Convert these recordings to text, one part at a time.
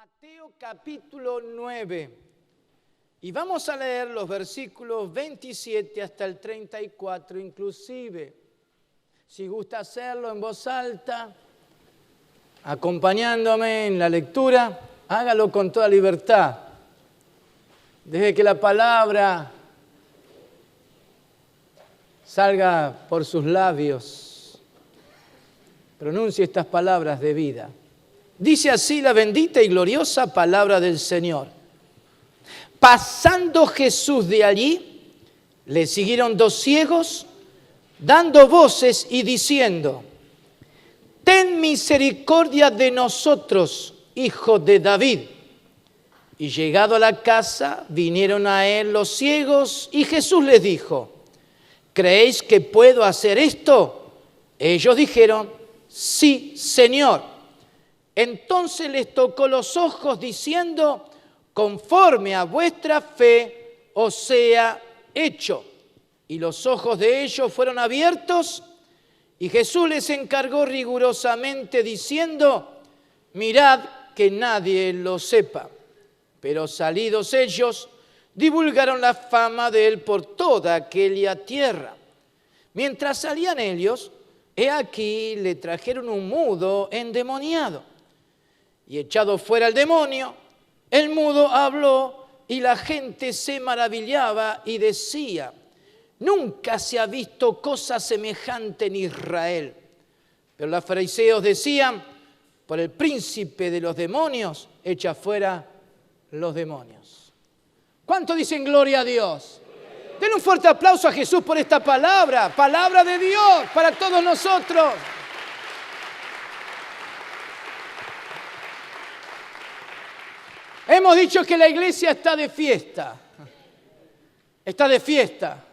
Mateo capítulo 9 y vamos a leer los versículos 27 hasta el 34 inclusive. Si gusta hacerlo en voz alta, acompañándome en la lectura, hágalo con toda libertad. Deje que la palabra salga por sus labios. Pronuncie estas palabras de vida. Dice así la bendita y gloriosa palabra del Señor. Pasando Jesús de allí, le siguieron dos ciegos, dando voces y diciendo: Ten misericordia de nosotros, hijo de David. Y llegado a la casa, vinieron a él los ciegos, y Jesús les dijo: ¿Creéis que puedo hacer esto? Ellos dijeron: Sí, Señor. Entonces les tocó los ojos diciendo: conforme a vuestra fe os sea hecho. Y los ojos de ellos fueron abiertos, y Jesús les encargó rigurosamente diciendo: mirad que nadie lo sepa. Pero salidos ellos, divulgaron la fama de él por toda aquella tierra. Mientras salían ellos, he aquí le trajeron un mudo endemoniado. Y echado fuera el demonio, el mudo habló y la gente se maravillaba y decía: nunca se ha visto cosa semejante en Israel. Pero los fariseos decían: por el príncipe de los demonios, echa fuera los demonios. ¿Cuánto dicen gloria a Dios? Den un fuerte aplauso a Jesús por esta palabra, palabra de Dios para todos nosotros. Hemos dicho que la iglesia está de fiesta. Está de fiesta.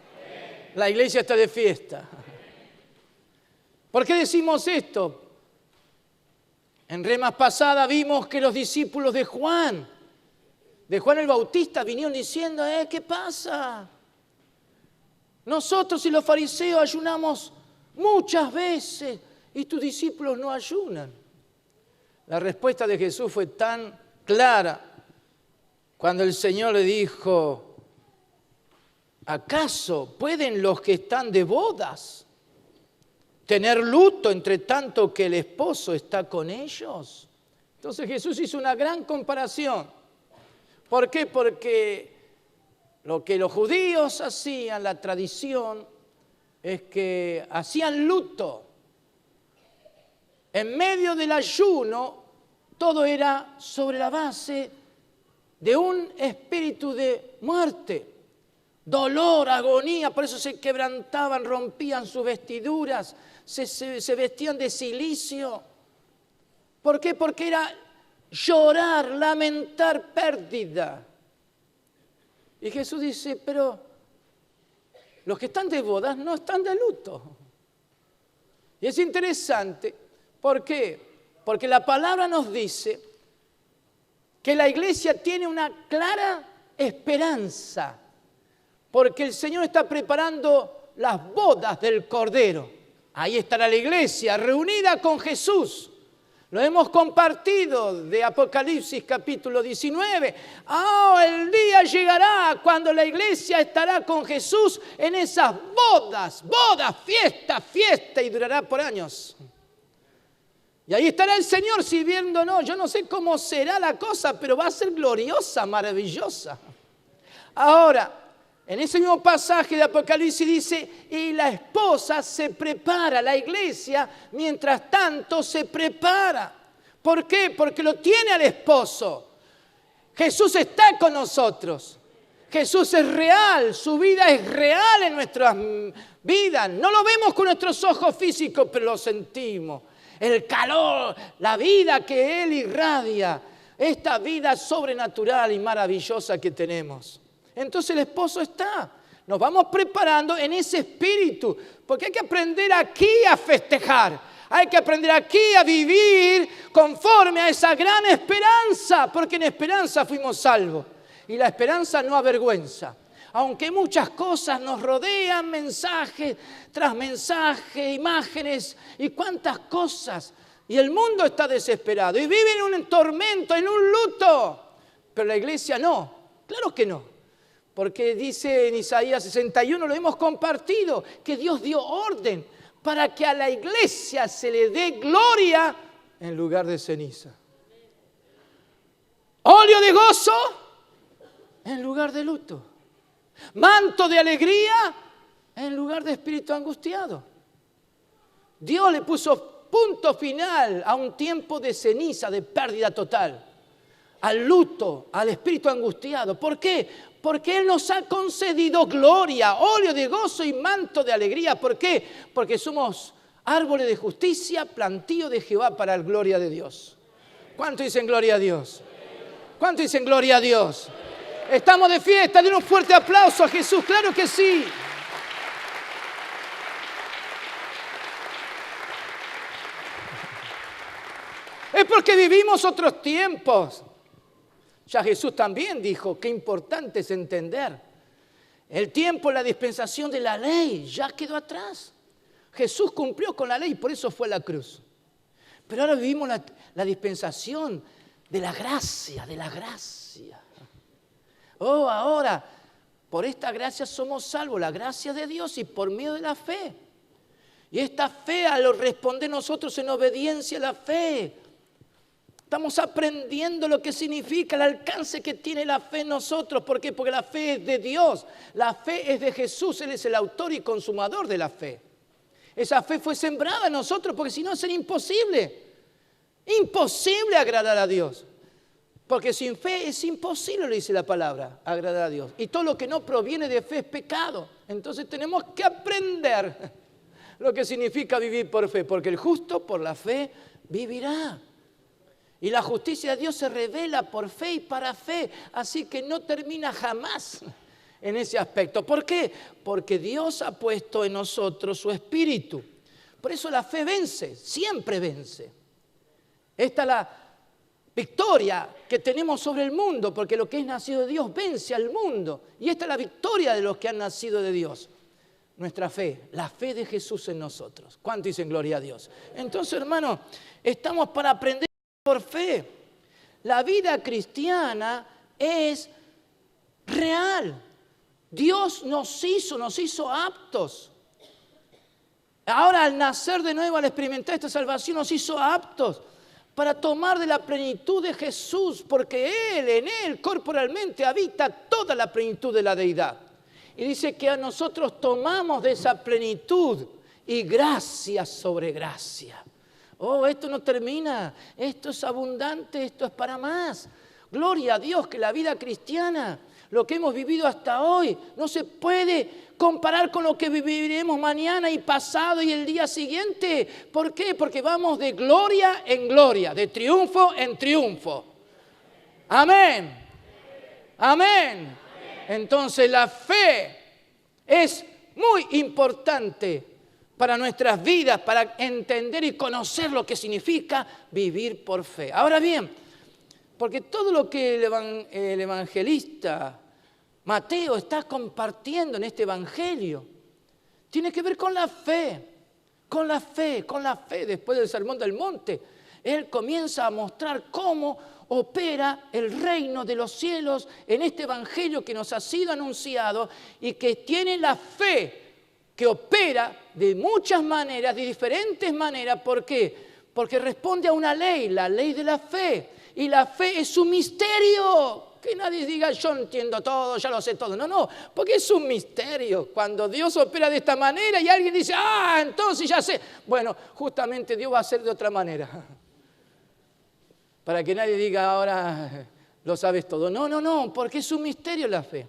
La iglesia está de fiesta. ¿Por qué decimos esto? En remas pasadas vimos que los discípulos de Juan el Bautista, vinieron diciendo: ¿qué pasa? Nosotros y los fariseos ayunamos muchas veces y tus discípulos no ayunan. La respuesta de Jesús fue tan clara cuando el Señor le dijo: ¿acaso pueden los que están de bodas tener luto entre tanto que el esposo está con ellos? Entonces Jesús hizo una gran comparación. ¿Por qué? Porque lo que los judíos hacían, la tradición, es que hacían luto. En medio del ayuno, todo era sobre la base de un espíritu de muerte, dolor, agonía. Por eso se quebrantaban, rompían sus vestiduras, se vestían de cilicio. ¿Por qué? Porque era llorar, lamentar pérdida. Y Jesús dice: pero los que están de bodas no están de luto. Y es interesante. ¿Por qué? Porque la palabra nos dice que la iglesia tiene una clara esperanza, porque el Señor está preparando las bodas del Cordero. Ahí estará la iglesia reunida con Jesús. Lo hemos compartido de Apocalipsis capítulo 19. El día llegará cuando la iglesia estará con Jesús en esas bodas, fiesta, y durará por años. Y ahí estará el Señor sirviéndonos. Yo no sé cómo será la cosa, pero va a ser gloriosa, maravillosa. Ahora, en ese mismo pasaje de Apocalipsis dice: y la esposa se prepara, la iglesia, mientras tanto se prepara. ¿Por qué? Porque lo tiene al esposo. Jesús está con nosotros. Jesús es real, su vida es real en nuestras vidas. No lo vemos con nuestros ojos físicos, pero lo sentimos. El calor, la vida que Él irradia, esta vida sobrenatural y maravillosa que tenemos. Entonces el esposo está. Nos vamos preparando en ese espíritu, porque hay que aprender aquí a festejar. Hay que aprender aquí a vivir conforme a esa gran esperanza, porque en esperanza fuimos salvos. Y la esperanza no avergüenza. Aunque muchas cosas nos rodean, mensaje tras mensaje, imágenes y cuántas cosas Y el mundo está desesperado y vive en un tormento, en un luto. Pero la iglesia no, claro que no. Porque dice en Isaías 61, lo hemos compartido, que Dios dio orden para que a la iglesia se le dé gloria en lugar de ceniza. Óleo de gozo en lugar de luto. Manto de alegría en lugar de espíritu angustiado. Dios le puso punto final a un tiempo de ceniza, de pérdida total. Al luto, al espíritu angustiado. ¿Por qué? Porque Él nos ha concedido gloria, óleo de gozo y manto de alegría. ¿Por qué? Porque somos árboles de justicia, plantío de Jehová para la gloria de Dios. ¿Cuánto dicen gloria a Dios? ¿Cuánto dicen gloria a Dios? Estamos de fiesta, den un fuerte aplauso a Jesús, claro que sí. Es porque vivimos otros tiempos. Ya Jesús también dijo, qué importante es entender. El tiempo, la dispensación de la ley ya quedó atrás. Jesús cumplió con la ley y por eso fue a la cruz. Pero ahora vivimos la dispensación de la gracia, de la gracia. Oh, ahora, por esta gracia somos salvos, la gracia de Dios y por medio de la fe. Y esta fe, al responder nosotros en obediencia a la fe, estamos aprendiendo lo que significa el alcance que tiene la fe en nosotros. ¿Por qué? Porque la fe es de Dios, la fe es de Jesús, Él es el autor y consumador de la fe. Esa fe fue sembrada en nosotros porque si no sería imposible. Imposible agradar a Dios. Porque sin fe es imposible, le dice la palabra, agradar a Dios. Y todo lo que no proviene de fe es pecado. Entonces tenemos que aprender lo que significa vivir por fe. Porque el justo por la fe vivirá. Y la justicia de Dios se revela por fe y para fe. Así que no termina jamás en ese aspecto. ¿Por qué? Porque Dios ha puesto en nosotros su espíritu. Por eso la fe vence, siempre vence. Esta es la victoria que tenemos sobre el mundo, porque lo que es nacido de Dios vence al mundo. Y esta es la victoria de los que han nacido de Dios. Nuestra fe, la fe de Jesús en nosotros. ¿Cuánto dicen gloria a Dios? Entonces, hermano, estamos para aprender por fe. La vida cristiana es real. Dios nos hizo aptos. Ahora, al nacer de nuevo, al experimentar esta salvación, nos hizo aptos para tomar de la plenitud de Jesús, porque Él, en Él, corporalmente habita toda la plenitud de la deidad. Y dice que a nosotros tomamos de esa plenitud y gracia sobre gracia. Oh, esto no termina, esto es abundante, esto es para más. Gloria a Dios que la vida cristiana, lo que hemos vivido hasta hoy, no se puede comparar con lo que viviremos mañana y pasado y el día siguiente. ¿Por qué? Porque vamos de gloria en gloria, de triunfo en triunfo. Amén. Amén. Entonces la fe es muy importante para nuestras vidas, para entender y conocer lo que significa vivir por fe. Ahora bien, porque todo lo que el evangelista Mateo está compartiendo en este evangelio tiene que ver con la fe, con la fe, con la fe. Después del Sermón del Monte, Él comienza a mostrar cómo opera el reino de los cielos en este evangelio que nos ha sido anunciado y que tiene la fe que opera de muchas maneras, de diferentes maneras. ¿Por qué? Porque responde a una ley, la ley de la fe. Y la fe es un misterio. Que nadie diga, yo entiendo todo, ya lo sé todo. No, no, porque es un misterio. Cuando Dios opera de esta manera y alguien dice, entonces ya sé. Bueno, justamente Dios va a hacer de otra manera. Para que nadie diga, ahora lo sabes todo. No, no, no, porque es un misterio la fe.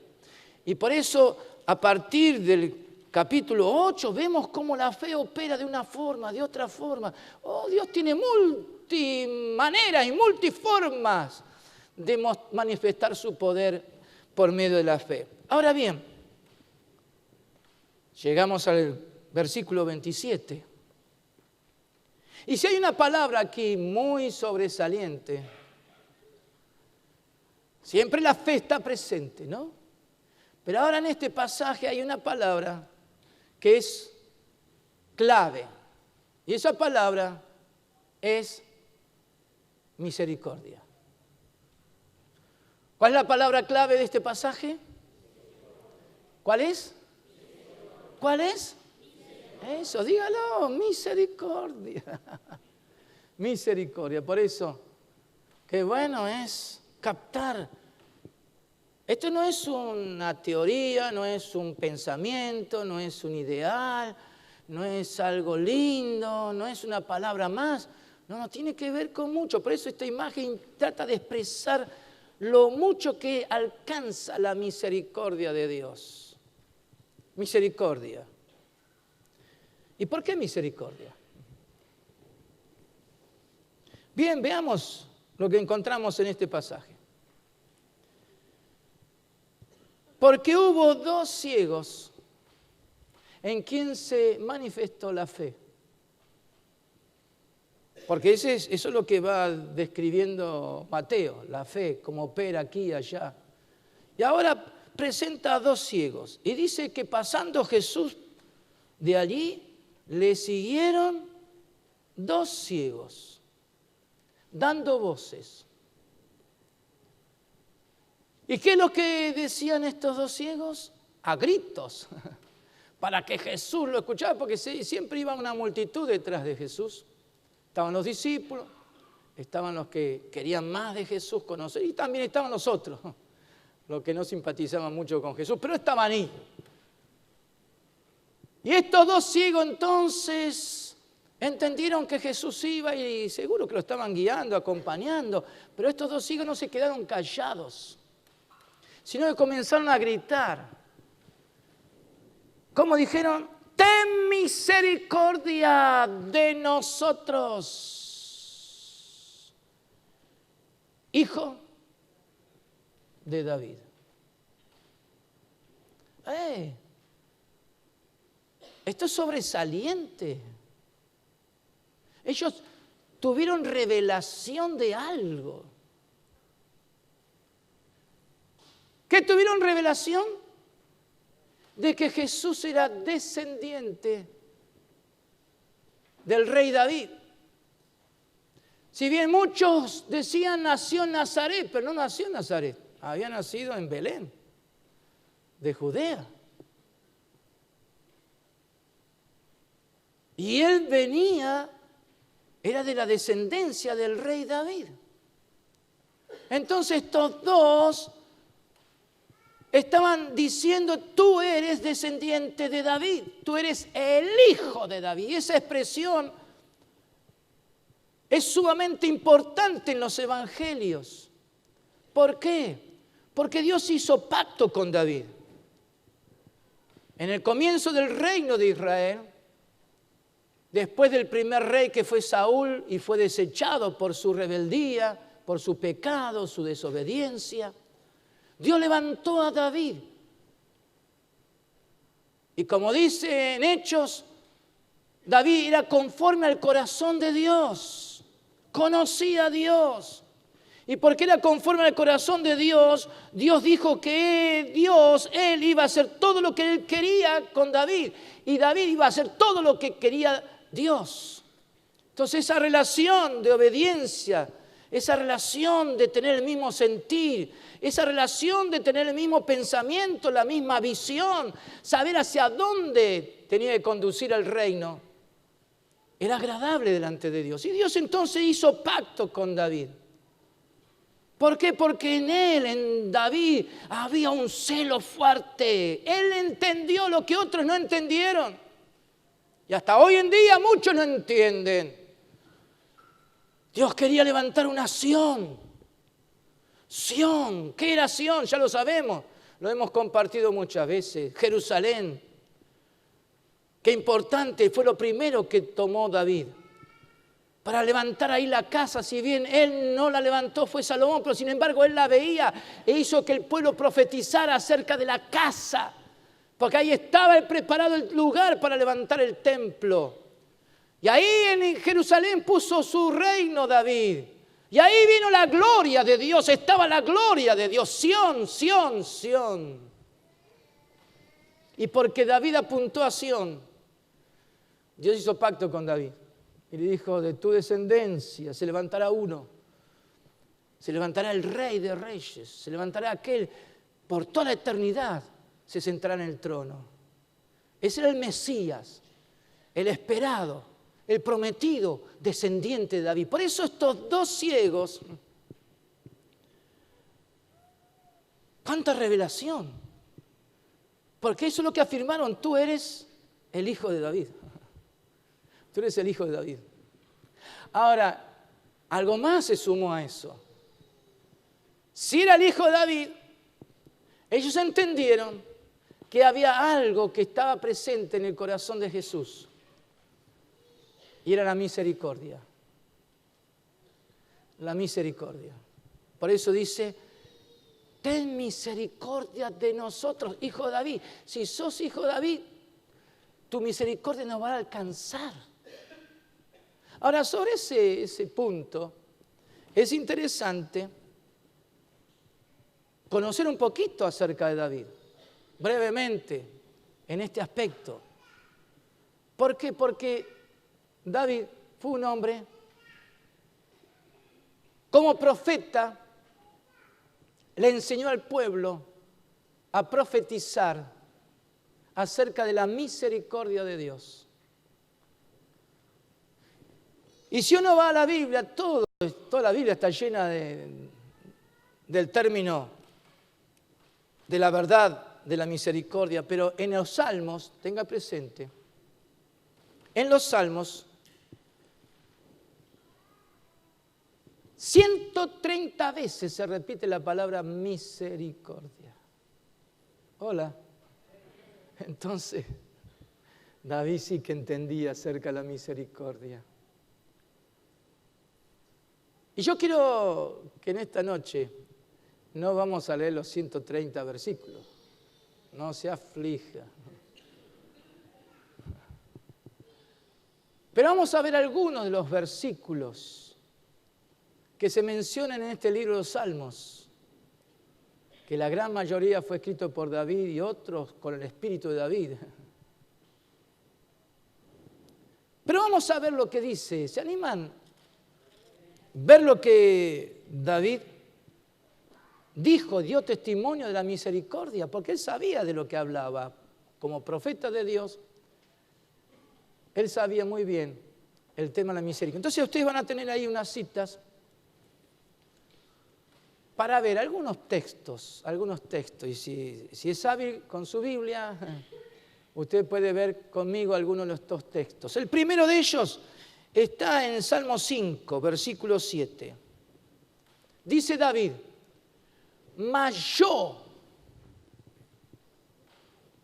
Y por eso, a partir del capítulo 8, vemos cómo la fe opera de una forma, de otra forma. Oh, Dios tiene multimaneras y multiformas de manifestar su poder por medio de la fe. Ahora bien, llegamos al versículo 27. Y si hay una palabra aquí muy sobresaliente, siempre la fe está presente, ¿no? Pero ahora en este pasaje hay una palabra que es clave. Y esa palabra es misericordia. ¿Cuál es la palabra clave de este pasaje? ¿Cuál es? ¿Cuál es? Eso, dígalo, misericordia. Misericordia. Por eso, qué bueno es captar. Esto no es una teoría, no es un pensamiento, no es un ideal, no es algo lindo, no es una palabra más. No, tiene que ver con mucho. Por eso esta imagen trata de expresar lo mucho que alcanza la misericordia de Dios. Misericordia. ¿Y por qué misericordia? Bien, veamos lo que encontramos en este pasaje. Porque hubo 2 ciegos en quien se manifestó la fe. Porque eso es lo que va describiendo Mateo, la fe, cómo opera aquí y allá. Y ahora presenta a 2 ciegos y dice que pasando Jesús de allí, le siguieron 2 ciegos, dando voces. ¿Y qué es lo que decían estos 2 ciegos? A gritos, para que Jesús lo escuchara, porque siempre iba una multitud detrás de Jesús. Estaban los discípulos, estaban los que querían más de Jesús conocer, y también estaban los otros, los que no simpatizaban mucho con Jesús, pero estaban ahí. Y estos 2 ciegos entonces entendieron que Jesús iba y seguro que lo estaban guiando, acompañando, pero estos 2 ciegos no se quedaron callados, sino que comenzaron a gritar. ¿Cómo dijeron? Ten misericordia de nosotros, hijo de David. Esto es sobresaliente. Ellos tuvieron revelación de algo. ¿Qué tuvieron revelación? De que Jesús era descendiente del rey David. Si bien muchos decían nació en Nazaret, pero no nació en Nazaret, había nacido en Belén, de Judea. Y él era de la descendencia del rey David. Entonces estos 2 estaban diciendo, tú eres descendiente de David, tú eres el hijo de David. Y esa expresión es sumamente importante en los evangelios. ¿Por qué? Porque Dios hizo pacto con David. En el comienzo del reino de Israel, después del primer rey que fue Saúl y fue desechado por su rebeldía, por su pecado, su desobediencia, Dios levantó a David. Y como dice en Hechos, David era conforme al corazón de Dios, conocía a Dios. Y porque era conforme al corazón de Dios, Dios dijo que él iba a hacer todo lo que él quería con David. Y David iba a hacer todo lo que quería Dios. Entonces esa relación de obediencia, esa relación de tener el mismo sentir, esa relación de tener el mismo pensamiento, la misma visión, saber hacia dónde tenía que conducir el reino, era agradable delante de Dios. Y Dios entonces hizo pacto con David. ¿Por qué? Porque en David, había un celo fuerte. Él entendió lo que otros no entendieron. Y hasta hoy en día muchos no entienden. Dios quería levantar una Sión. Sión, ¿qué era Sión? Ya lo sabemos, lo hemos compartido muchas veces. Jerusalén, qué importante, fue lo primero que tomó David para levantar ahí la casa. Si bien él no la levantó, fue Salomón, pero sin embargo él la veía e hizo que el pueblo profetizara acerca de la casa, porque ahí estaba preparado el lugar para levantar el templo. Y ahí en Jerusalén puso su reino David. Y ahí vino la gloria de Dios, estaba la gloria de Dios, Sión, Sión, Sión. Y porque David apuntó a Sión, Dios hizo pacto con David. Y le dijo, de tu descendencia se levantará uno. Se levantará el Rey de Reyes. Se levantará aquel por toda la eternidad. Se sentará en el trono. Ese era el Mesías, el esperado, el prometido descendiente de David. Por eso estos dos ciegos, ¡cuánta revelación! Porque eso es lo que afirmaron, tú eres el hijo de David. Tú eres el hijo de David. Ahora, algo más se sumó a eso. Si era el hijo de David, ellos entendieron que había algo que estaba presente en el corazón de Jesús. Y era la misericordia. La misericordia. Por eso dice, ten misericordia de nosotros, hijo de David. Si sos hijo de David, tu misericordia nos va a alcanzar. Ahora, sobre ese punto, es interesante conocer un poquito acerca de David, brevemente, en este aspecto. ¿Por qué? Porque David fue un hombre, como profeta, le enseñó al pueblo a profetizar acerca de la misericordia de Dios. Y si uno va a la Biblia, toda la Biblia está llena del término de la verdad, de la misericordia, pero en los Salmos, tenga presente, en los Salmos, 130 veces se repite la palabra misericordia. Hola. Entonces, David sí que entendía acerca de la misericordia. Y yo quiero que en esta noche no vamos a leer los 130 versículos. No se aflija. Pero vamos a ver algunos de los versículos que se mencionan en este libro de los Salmos, que la gran mayoría fue escrito por David y otros con el espíritu de David. Pero vamos a ver lo que dice. ¿Se animan? Ver lo que David dijo, dio testimonio de la misericordia, porque él sabía de lo que hablaba. Como profeta de Dios, él sabía muy bien el tema de la misericordia. Entonces ustedes van a tener ahí unas citas para ver algunos textos. Y si es hábil con su Biblia, usted puede ver conmigo algunos de estos textos. El primero de ellos está en Salmo 5, versículo 7. Dice David, mas yo,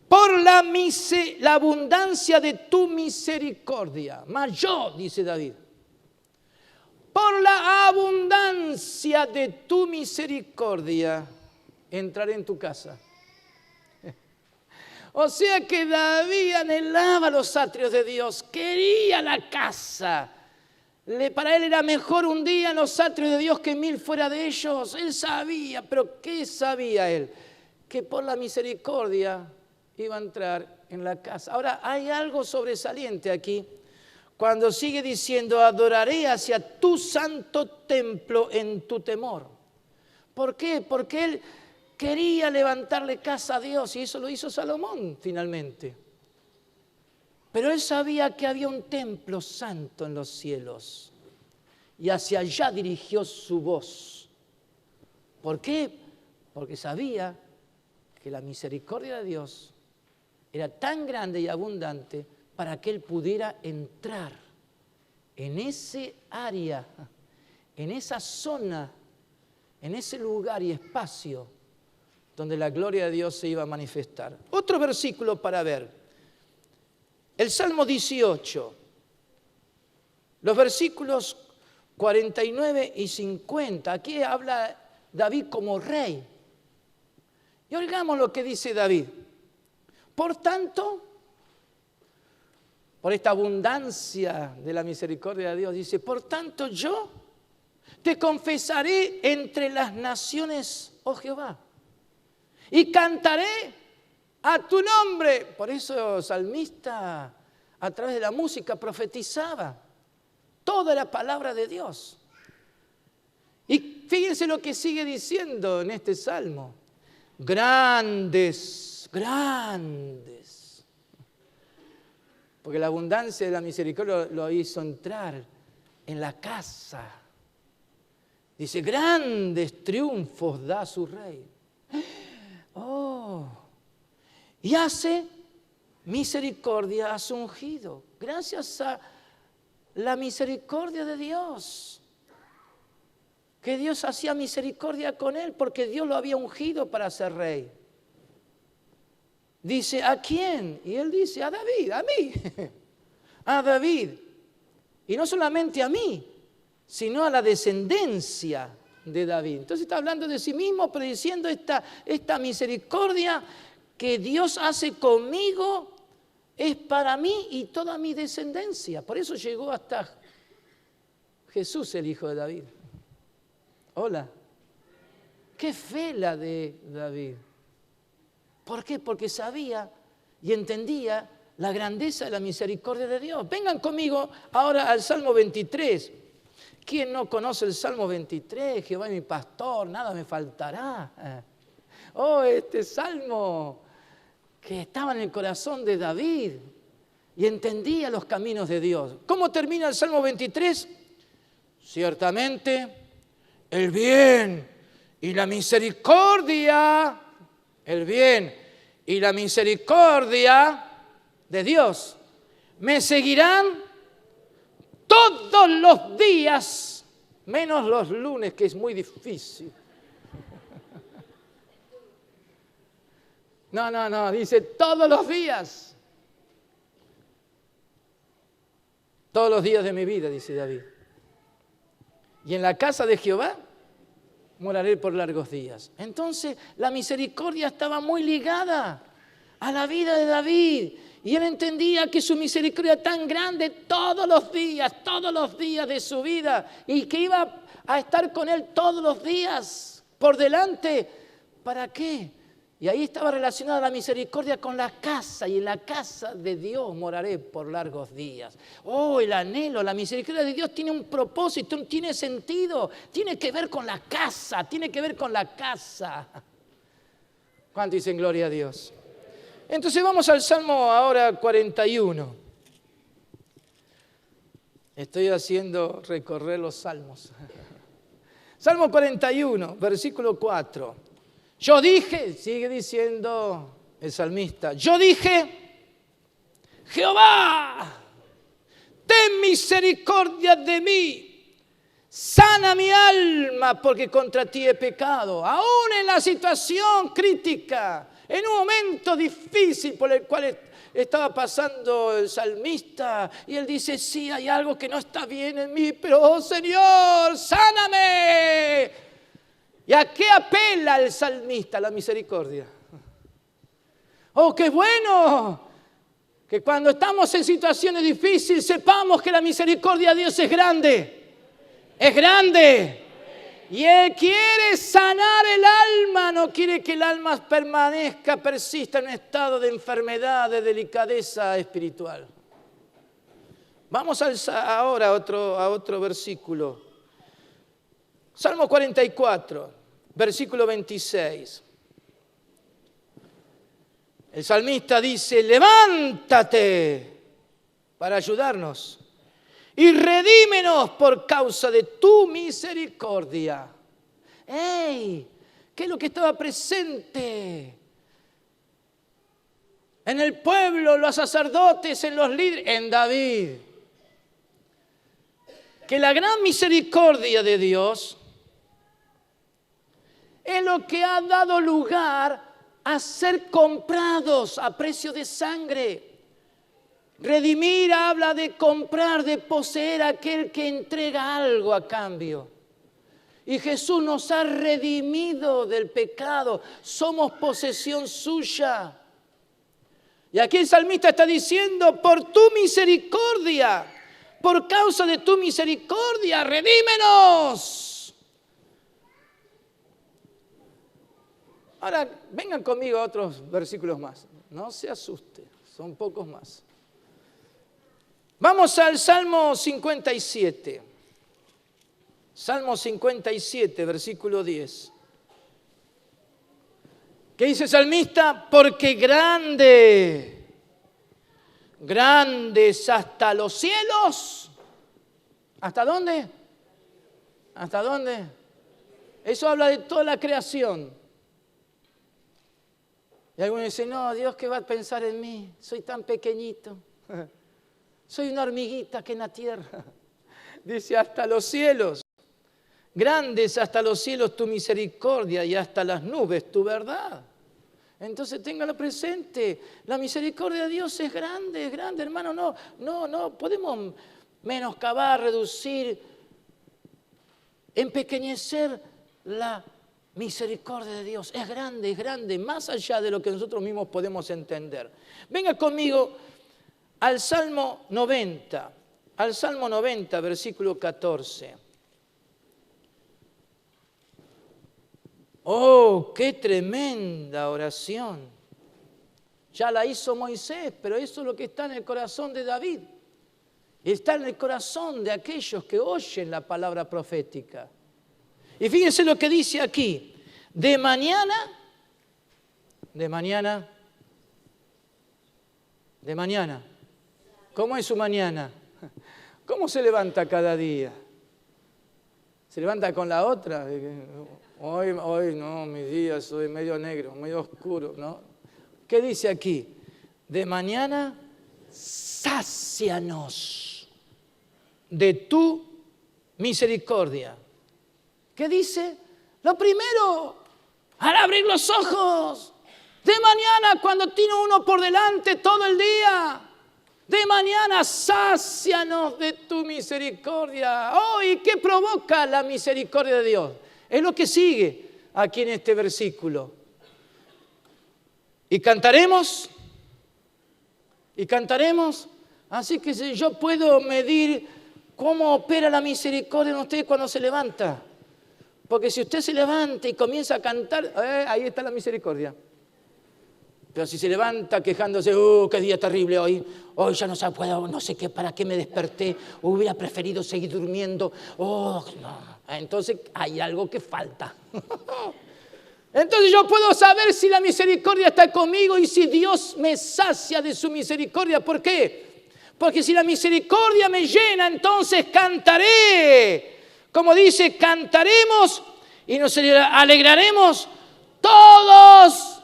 por la abundancia de tu misericordia, mas yo, dice David, por la abundancia de tu misericordia, entraré en tu casa. O sea que David anhelaba los atrios de Dios, quería la casa. Para él era mejor un día en los atrios de Dios que 1000 fuera de ellos. Él sabía, pero ¿qué sabía él? Que por la misericordia iba a entrar en la casa. Ahora, hay algo sobresaliente aquí. Cuando sigue diciendo, adoraré hacia tu santo templo en tu temor. ¿Por qué? Porque él quería levantarle casa a Dios y eso lo hizo Salomón finalmente. Pero él sabía que había un templo santo en los cielos y hacia allá dirigió su voz. ¿Por qué? Porque sabía que la misericordia de Dios era tan grande y abundante para que él pudiera entrar en ese área, en esa zona, en ese lugar y espacio donde la gloria de Dios se iba a manifestar. Otro versículo para ver. El Salmo 18, los versículos 49 y 50. Aquí habla David como rey. Y oigamos lo que dice David. Por tanto, por esta abundancia de la misericordia de Dios, dice, por tanto yo te confesaré entre las naciones, oh Jehová, y cantaré a tu nombre. Por eso el salmista, a través de la música, profetizaba. Toda la palabra de Dios. Y fíjense lo que sigue diciendo en este salmo. Grandes, grandes. Porque la abundancia de la misericordia lo hizo entrar en la casa. Dice, grandes triunfos da su rey. Oh, y hace misericordia a su ungido. Gracias a la misericordia de Dios. Que Dios hacía misericordia con él porque Dios lo había ungido para ser rey. Dice, ¿a quién? Y él dice, a David, a mí. A David. Y no solamente a mí, sino a la descendencia de David. Entonces está hablando de sí mismo, prediciendo esta misericordia que Dios hace conmigo, es para mí y toda mi descendencia. Por eso llegó hasta Jesús, el hijo de David. Hola. Qué fe la de David. ¿Por qué? Porque sabía y entendía la grandeza de la misericordia de Dios. Vengan conmigo ahora al Salmo 23. ¿Quién no conoce el Salmo 23? Jehová es mi pastor, nada me faltará. Oh, este salmo que estaba en el corazón de David y entendía los caminos de Dios. ¿Cómo termina el Salmo 23? Ciertamente, el bien y la misericordia, el bien y la misericordia de Dios me seguirán todos los días, menos los lunes, que es muy difícil. No, dice todos los días. Todos los días de mi vida, dice David. Y en la casa de Jehová moraré por largos días. Entonces la misericordia estaba muy ligada a la vida de David. Y él entendía que su misericordia era tan grande todos los días de su vida. Y que iba a estar con él todos los días por delante. ¿Para qué? Y ahí estaba relacionada la misericordia con la casa. Y en la casa de Dios moraré por largos días. Oh, el anhelo, la misericordia de Dios tiene un propósito, tiene sentido. Tiene que ver con la casa, tiene que ver con la casa. ¿Cuánto dicen gloria a Dios? Entonces vamos al Salmo ahora 41. Estoy haciendo recorrer los salmos. Salmo 41, versículo 4. Yo dije, sigue diciendo el salmista, yo dije, Jehová, ten misericordia de mí, sana mi alma porque contra ti he pecado. Aún en la situación crítica, en un momento difícil por el cual estaba pasando el salmista, y él dice, sí, hay algo que no está bien en mí, pero, oh Señor, sáname. ¿Y a qué apela el salmista? La misericordia. ¡Oh, qué bueno! Que cuando estamos en situaciones difíciles sepamos que la misericordia de Dios es grande. Es grande. Y Él quiere sanar el alma, no quiere que el alma permanezca, persista en un estado de enfermedad, de delicadeza espiritual. Vamos ahora a otro versículo. Salmo 44, versículo 26. El salmista dice, levántate para ayudarnos y redímenos por causa de tu misericordia. ¡Ey! ¿Qué es lo que estaba presente en el pueblo, los sacerdotes, en los líderes? En David. Que la gran misericordia de Dios es lo que ha dado lugar a ser comprados a precio de sangre. Redimir habla de comprar, de poseer a aquel que entrega algo a cambio. Y Jesús nos ha redimido del pecado. Somos posesión suya. Y aquí el salmista está diciendo, por tu misericordia, por causa de tu misericordia, redímenos. Ahora, vengan conmigo a otros versículos más. No se asuste, son pocos más. Vamos al Salmo 57. Salmo 57, versículo 10. ¿Qué dice el salmista? Porque grandes hasta los cielos. ¿Hasta dónde? ¿Hasta dónde? Eso habla de toda la creación. Y algunos dicen, no, Dios, ¿qué va a pensar en mí? Soy tan pequeñito. Soy una hormiguita que en la tierra. Dice, hasta los cielos. Grandes hasta los cielos tu misericordia y hasta las nubes tu verdad. Entonces téngalo presente. La misericordia de Dios es grande, hermano. No podemos menoscabar, reducir, empequeñecer la misericordia de Dios. Es grande, más allá de lo que nosotros mismos podemos entender. Venga conmigo al Salmo 90. Al Salmo 90, versículo 14. ¡Oh, qué tremenda oración! Ya la hizo Moisés, pero eso es lo que está en el corazón de David. Está en el corazón de aquellos que oyen la palabra profética. Y fíjense lo que dice aquí. De mañana. ¿Cómo es su mañana? ¿Cómo se levanta cada día? ¿Se levanta con la otra? Hoy no, mi día soy medio negro, medio oscuro, ¿no? ¿Qué dice aquí? De mañana, sácianos de tu misericordia. ¿Qué dice? Lo primero, al abrir los ojos, de mañana cuando tiene uno por delante todo el día, de mañana sácianos de tu misericordia. Oh, ¿y qué provoca la misericordia de Dios? Es lo que sigue aquí en este versículo. Y cantaremos. Así que si yo puedo medir cómo opera la misericordia en usted cuando se levanta. Porque si usted se levanta y comienza a cantar, ahí está la misericordia. Pero si se levanta quejándose, qué día terrible hoy ya no puedo, no sé qué, para qué me desperté, hubiera preferido seguir durmiendo, no. Entonces hay algo que falta. Entonces yo puedo saber si la misericordia está conmigo y si Dios me sacia de su misericordia. ¿Por qué? Porque si la misericordia me llena, entonces cantaré. Como dice, cantaremos y nos alegraremos todos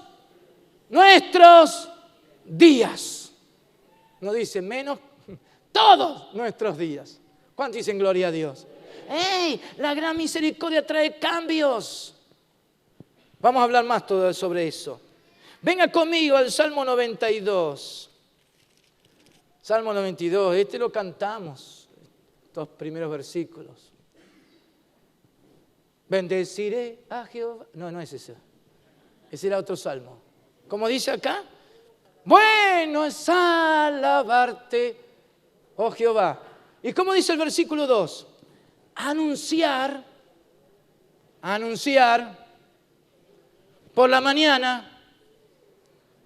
nuestros días. No dice menos, todos nuestros días. ¿Cuántos dicen gloria a Dios? ¡Ey! La gran misericordia trae cambios. Vamos a hablar más todo sobre eso. Venga conmigo al Salmo 92. Salmo 92, este lo cantamos, estos primeros versículos. Bendeciré a Jehová. No es ese. Ese era otro salmo. Como dice acá, bueno es alabarte, oh Jehová. ¿Y cómo dice el versículo 2? Anunciar por la mañana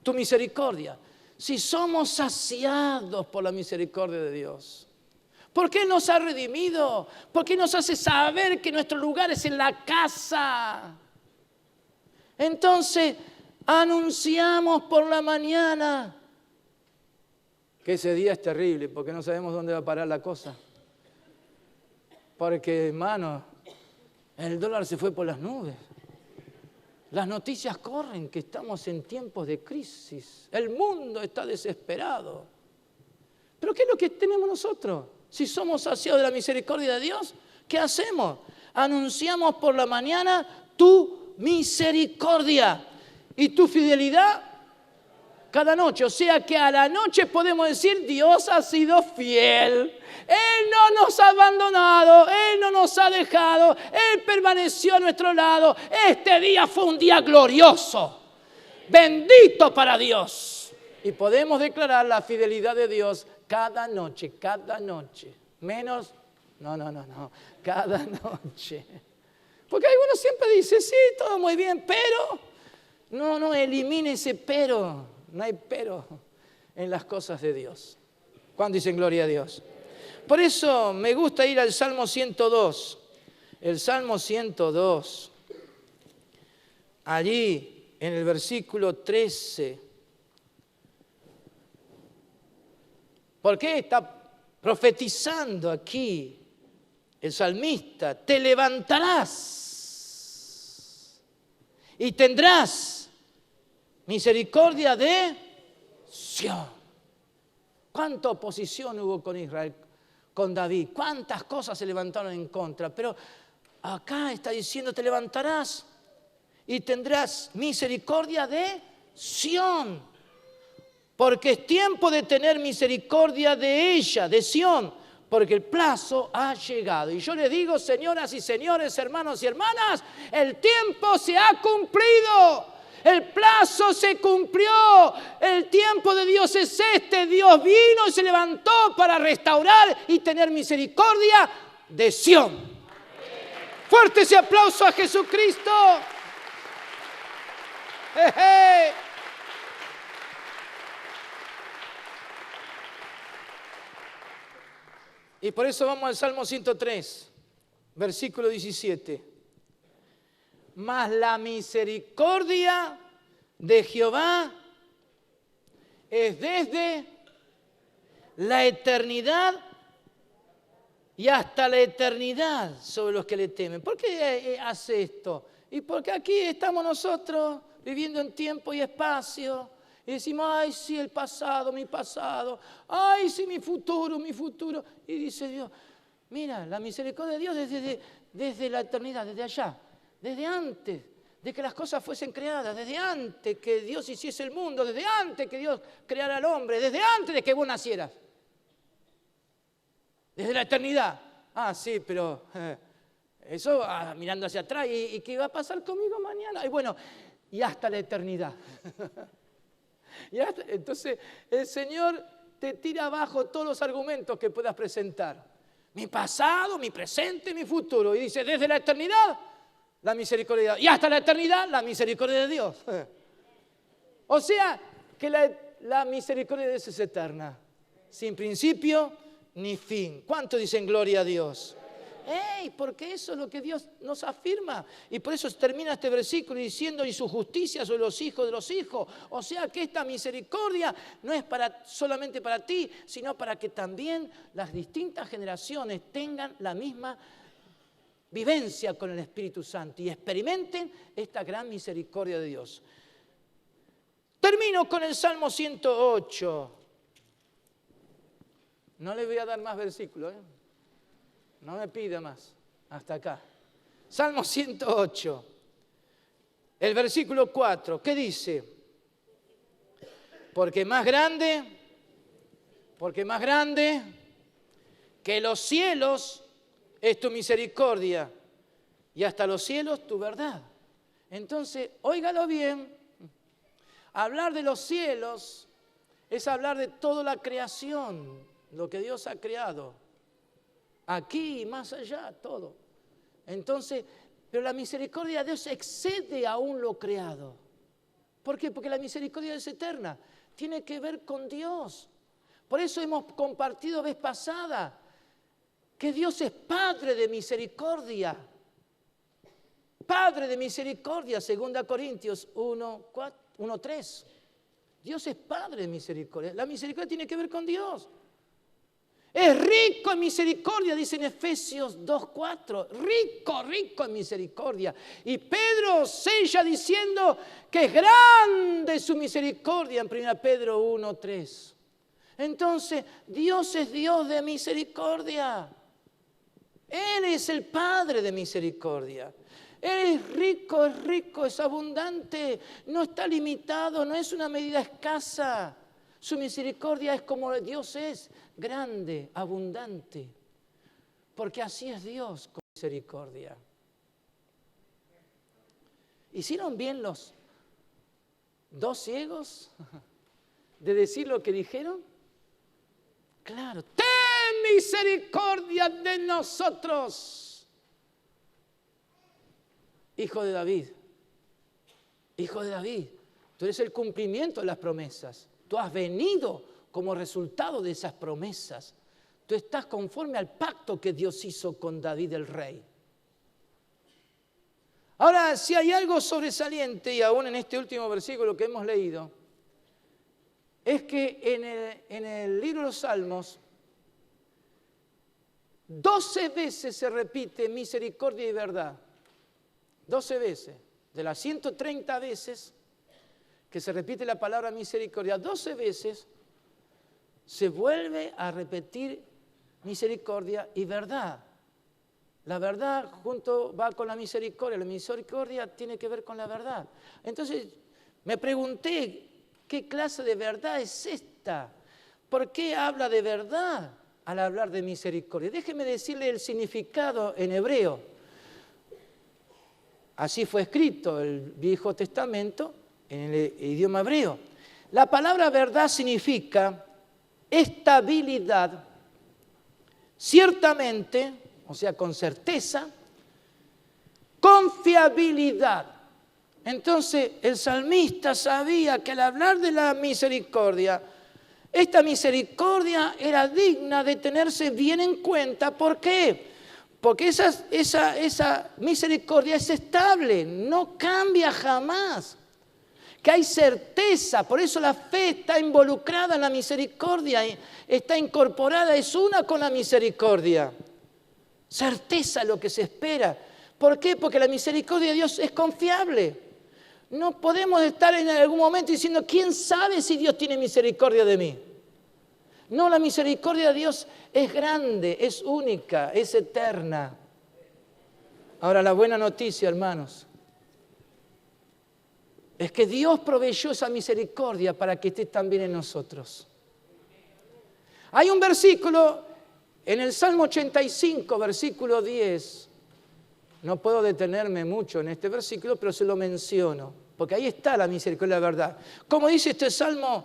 tu misericordia. Si somos saciados por la misericordia de Dios, ¿por qué nos ha redimido? ¿Por qué nos hace saber que nuestro lugar es en la casa? Entonces, anunciamos por la mañana que ese día es terrible porque no sabemos dónde va a parar la cosa. Porque, hermano, el dólar se fue por las nubes. Las noticias corren que estamos en tiempos de crisis. El mundo está desesperado. ¿Pero qué es lo que tenemos nosotros? Si somos saciados de la misericordia de Dios, ¿qué hacemos? Anunciamos por la mañana tu misericordia y tu fidelidad cada noche. O sea que a la noche podemos decir, Dios ha sido fiel. Él no nos ha abandonado, Él no nos ha dejado, Él permaneció a nuestro lado. Este día fue un día glorioso, bendito para Dios. Y podemos declarar la fidelidad de Dios cada noche. Menos, no, cada noche. Porque algunos siempre dicen, sí, todo muy bien, pero no elimine ese pero. No hay pero en las cosas de Dios. ¿Cuándo dicen gloria a Dios? Por eso me gusta ir al Salmo 102. El Salmo 102. Allí, en el versículo 13. ¿Por qué está profetizando aquí el salmista? Te levantarás y tendrás misericordia de Sión. ¿Cuánta oposición hubo con Israel, con David? ¿Cuántas cosas se levantaron en contra? Pero acá está diciendo, te levantarás y tendrás misericordia de Sión. Porque es tiempo de tener misericordia de ella, de Sión, porque el plazo ha llegado. Y yo les digo, señoras y señores, hermanos y hermanas, el tiempo se ha cumplido. El plazo se cumplió. El tiempo de Dios es este. Dios vino y se levantó para restaurar y tener misericordia de Sión. Fuerte ese aplauso a Jesucristo. ¡Jeje! Y por eso vamos al Salmo 103, versículo 17. Mas la misericordia de Jehová es desde la eternidad y hasta la eternidad sobre los que le temen. ¿Por qué hace esto? Y porque aquí estamos nosotros viviendo en tiempo y espacio. Y decimos, ay, sí, el pasado, mi pasado. Ay, sí, mi futuro, mi futuro. Y dice Dios, mira, la misericordia de Dios desde la eternidad, desde allá, desde antes de que las cosas fuesen creadas, desde antes que Dios hiciese el mundo, desde antes que Dios creara al hombre, desde antes de que vos nacieras. Desde la eternidad. Ah, sí, pero eso mirando hacia atrás. ¿Y qué va a pasar conmigo mañana? Y bueno, y hasta la eternidad. Entonces el Señor te tira abajo todos los argumentos que puedas presentar. Mi pasado, mi presente, mi futuro. Y dice, desde la eternidad, la misericordia de Dios. Y hasta la eternidad, la misericordia de Dios. O sea, que la misericordia de Dios es eterna. Sin principio ni fin. ¿Cuánto dicen gloria a Dios? ¡Ey! Porque eso es lo que Dios nos afirma. Y por eso termina este versículo diciendo, y su justicia sobre los hijos de los hijos. O sea que esta misericordia no es solamente para ti, sino para que también las distintas generaciones tengan la misma vivencia con el Espíritu Santo y experimenten esta gran misericordia de Dios. Termino con el Salmo 108. No le voy a dar más versículos, No me pida más, hasta acá. Salmo 108, el versículo 4, ¿qué dice? Porque más grande que los cielos es tu misericordia y hasta los cielos tu verdad. Entonces, óigalo bien, hablar de los cielos es hablar de toda la creación, lo que Dios ha creado. Aquí y más allá, todo. Entonces, pero la misericordia de Dios excede aún lo creado. ¿Por qué? Porque la misericordia es eterna. Tiene que ver con Dios. Por eso hemos compartido vez pasada que Dios es Padre de misericordia. Padre de misericordia, 2 Corintios 1:3. Dios es Padre de misericordia. La misericordia tiene que ver con Dios. Es rico en misericordia, dice en Efesios 2:4. Rico en misericordia. Y Pedro sella diciendo que es grande su misericordia en 1 Pedro 1:3. Entonces, Dios es Dios de misericordia. Él es el Padre de misericordia. Él es rico, es abundante. No está limitado, no es una medida escasa. Su misericordia es como Dios es, grande, abundante. Porque así es Dios con misericordia. ¿Hicieron bien los dos ciegos de decir lo que dijeron? Claro, ten misericordia de nosotros. Hijo de David, tú eres el cumplimiento de las promesas. Tú has venido como resultado de esas promesas, tú estás conforme al pacto que Dios hizo con David el rey. Ahora, si hay algo sobresaliente, y aún en este último versículo que hemos leído, es que en el libro de los Salmos, 12 veces se repite misericordia y verdad. 12 veces. De las 130 veces que se repite la palabra misericordia, 12 veces se vuelve a repetir misericordia y verdad. La verdad junto va con la misericordia tiene que ver con la verdad. Entonces me pregunté, ¿qué clase de verdad es esta? ¿Por qué habla de verdad al hablar de misericordia? Déjeme decirle el significado en hebreo. Así fue escrito el Viejo Testamento en el idioma hebreo. La palabra verdad significa estabilidad, ciertamente, o sea, con certeza, confiabilidad. Entonces, el salmista sabía que al hablar de la misericordia, esta misericordia era digna de tenerse bien en cuenta. ¿Por qué? Porque esa misericordia es estable, no cambia jamás. Que hay certeza, por eso la fe está involucrada en la misericordia, está incorporada, es una con la misericordia. Certeza lo que se espera. ¿Por qué? Porque la misericordia de Dios es confiable. No podemos estar en algún momento diciendo, ¿quién sabe si Dios tiene misericordia de mí? No, la misericordia de Dios es grande, es única, es eterna. Ahora, la buena noticia, hermanos, es que Dios proveyó esa misericordia para que esté también en nosotros. Hay un versículo en el Salmo 85, versículo 10. No puedo detenerme mucho en este versículo, pero se lo menciono, porque ahí está la misericordia de la verdad. Como dice este Salmo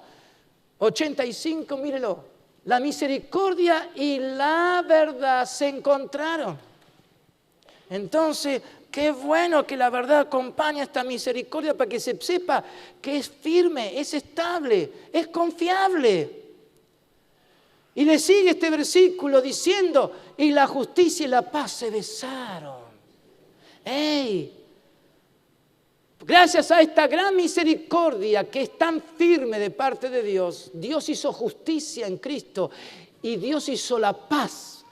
85, mírelo. La misericordia y la verdad se encontraron. Entonces, qué bueno que la verdad acompaña esta misericordia para que se sepa que es firme, es estable, es confiable. Y le sigue este versículo diciendo, y la justicia y la paz se besaron. ¡Ey! Gracias a esta gran misericordia que es tan firme de parte de Dios, Dios hizo justicia en Cristo y Dios hizo la paz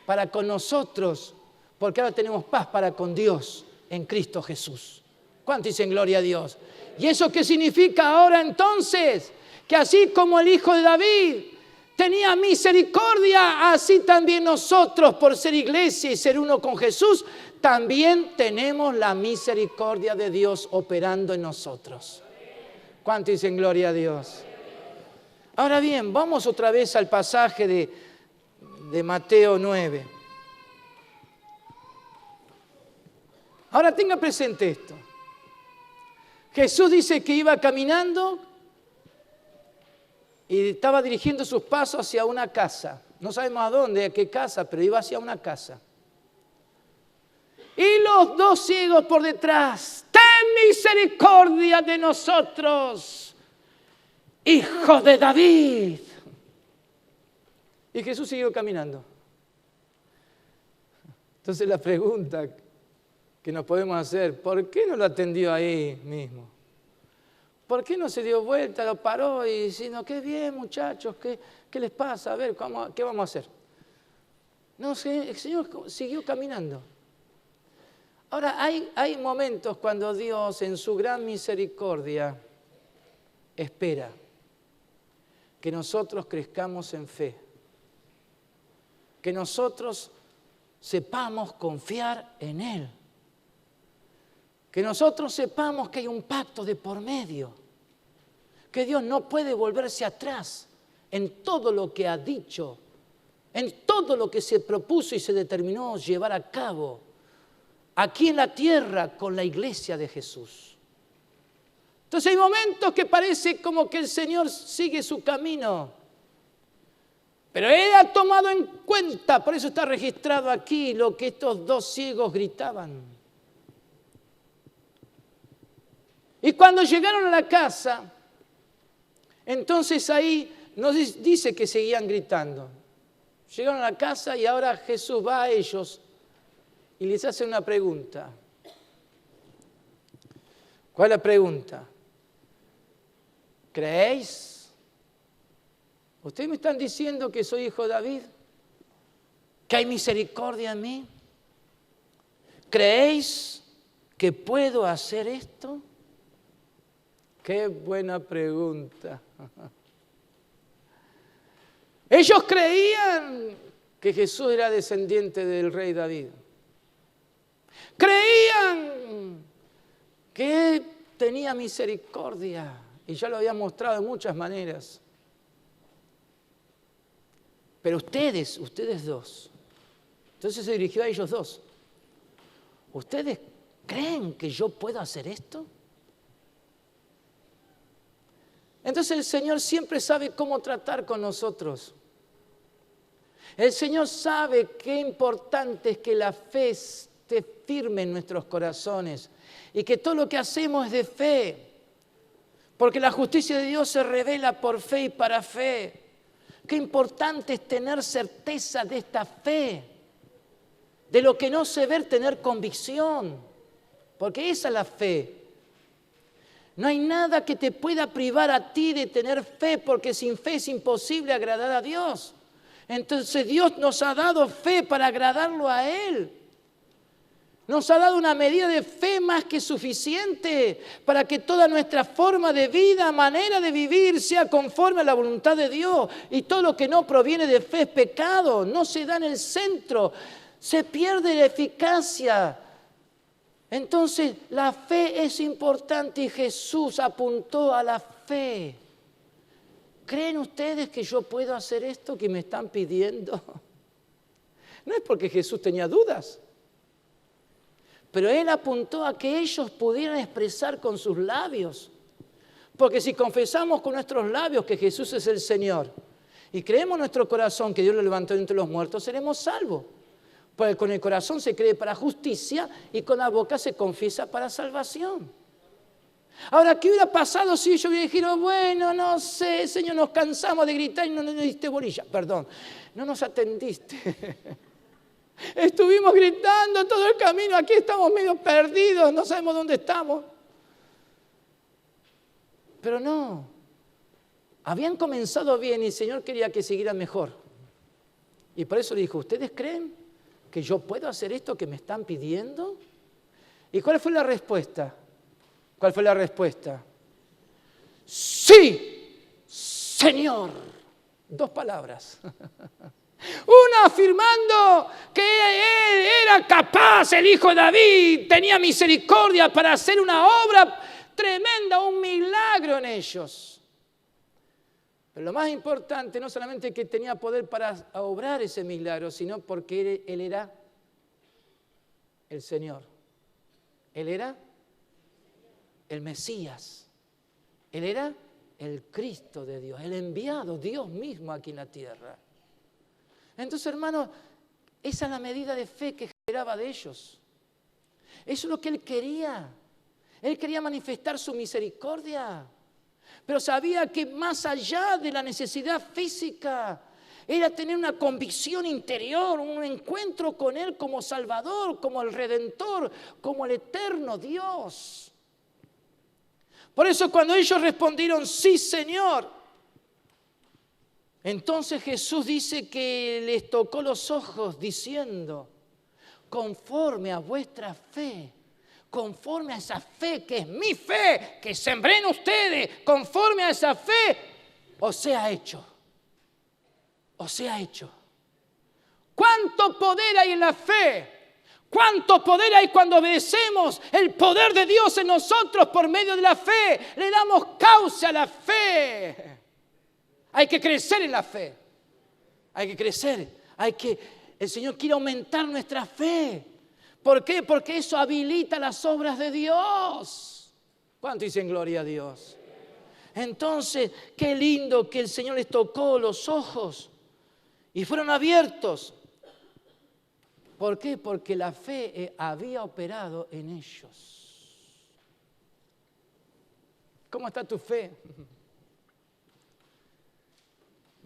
para con nosotros, porque ahora tenemos paz para con Dios en Cristo Jesús. ¿Cuánto dicen gloria a Dios? ¿Y eso qué significa ahora entonces? Que así como el Hijo de David tenía misericordia, así también nosotros, por ser iglesia y ser uno con Jesús, también tenemos la misericordia de Dios operando en nosotros. ¿Cuánto dicen gloria a Dios? Ahora bien, vamos otra vez al pasaje de Mateo 9. Ahora tenga presente esto. Jesús dice que iba caminando y estaba dirigiendo sus pasos hacia una casa. No sabemos a dónde, a qué casa, pero iba hacia una casa. Y los dos ciegos por detrás, ten misericordia de nosotros, hijo de David. Y Jesús siguió caminando. Entonces la pregunta que nos podemos hacer, ¿por qué no lo atendió ahí mismo? ¿Por qué no se dio vuelta, lo paró y diciendo, qué bien muchachos, qué les pasa? A ver, ¿qué vamos a hacer? No sé, el Señor siguió caminando. Ahora, hay momentos cuando Dios en su gran misericordia espera que nosotros crezcamos en fe, que nosotros sepamos confiar en Él, que nosotros sepamos que hay un pacto de por medio, que Dios no puede volverse atrás en todo lo que ha dicho, en todo lo que se propuso y se determinó llevar a cabo aquí en la tierra con la iglesia de Jesús. Entonces hay momentos que parece como que el Señor sigue su camino, pero Él ha tomado en cuenta, por eso está registrado aquí lo que estos dos ciegos gritaban. Y cuando llegaron a la casa, entonces ahí nos dice que seguían gritando. Llegaron a la casa y ahora Jesús va a ellos y les hace una pregunta. ¿Cuál es la pregunta? ¿Creéis? ¿Ustedes me están diciendo que soy hijo de David? ¿Que hay misericordia en mí? ¿Creéis que puedo hacer esto? Qué buena pregunta. Ellos creían que Jesús era descendiente del rey David. Creían que Él tenía misericordia. Y ya lo había mostrado de muchas maneras. Pero ustedes dos. Entonces se dirigió a ellos dos. ¿Ustedes creen que yo puedo hacer esto? Entonces el Señor siempre sabe cómo tratar con nosotros. El Señor sabe qué importante es que la fe esté firme en nuestros corazones y que todo lo que hacemos es de fe. Porque la justicia de Dios se revela por fe y para fe. Qué importante es tener certeza de esta fe. De lo que no se ve, tener convicción. Porque esa es la fe. No hay nada que te pueda privar a ti de tener fe, porque sin fe es imposible agradar a Dios. Entonces Dios nos ha dado fe para agradarlo a Él. Nos ha dado una medida de fe más que suficiente para que toda nuestra forma de vida, manera de vivir, sea conforme a la voluntad de Dios. Y todo lo que no proviene de fe es pecado, no se da en el centro, se pierde la eficacia. Entonces la fe es importante y Jesús apuntó a la fe. ¿Creen ustedes que yo puedo hacer esto que me están pidiendo? No es porque Jesús tenía dudas, pero Él apuntó a que ellos pudieran expresar con sus labios. Porque si confesamos con nuestros labios que Jesús es el Señor y creemos en nuestro corazón que Dios lo levantó de entre los muertos, seremos salvos. Porque con el corazón se cree para justicia y con la boca se confiesa para salvación. Ahora, ¿qué hubiera pasado si yo hubiera dicho, bueno, no sé, Señor, nos cansamos de gritar y no nos diste bolilla? Perdón, no nos atendiste. Estuvimos gritando todo el camino, aquí estamos medio perdidos, no sabemos dónde estamos. Pero no, habían comenzado bien y el Señor quería que siguieran mejor. Y por eso le dijo, ¿ustedes creen que yo puedo hacer esto que me están pidiendo? ¿Y cuál fue la respuesta? ¿Cuál fue la respuesta? Sí, Señor. 2 palabras. Una afirmando que Él era capaz, el Hijo de David, tenía misericordia para hacer una obra tremenda, un milagro en ellos. Pero lo más importante, no solamente que tenía poder para obrar ese milagro, sino porque Él era el Señor. Él era el Mesías. Él era el Cristo de Dios, el enviado, Dios mismo aquí en la tierra. Entonces, hermanos, esa es la medida de fe que generaba de ellos. Eso es lo que Él quería. Él quería manifestar su misericordia. Pero sabía que más allá de la necesidad física, era tener una convicción interior, un encuentro con Él como Salvador, como el Redentor, como el eterno Dios. Por eso cuando ellos respondieron, sí, Señor, entonces Jesús dice que les tocó los ojos diciendo, conforme a vuestra fe, conforme a esa fe que es mi fe, que sembré en ustedes, conforme a esa fe, os sea hecho. Os sea hecho. ¿Cuánto poder hay en la fe? ¿Cuánto poder hay cuando obedecemos el poder de Dios en nosotros por medio de la fe? Le damos causa a la fe. Hay que crecer en la fe. Hay que crecer. El Señor quiere aumentar nuestra fe. ¿Por qué? Porque eso habilita las obras de Dios. ¿Cuánto dicen gloria a Dios? Entonces, qué lindo que el Señor les tocó los ojos y fueron abiertos. ¿Por qué? Porque la fe había operado en ellos. ¿Cómo está tu fe?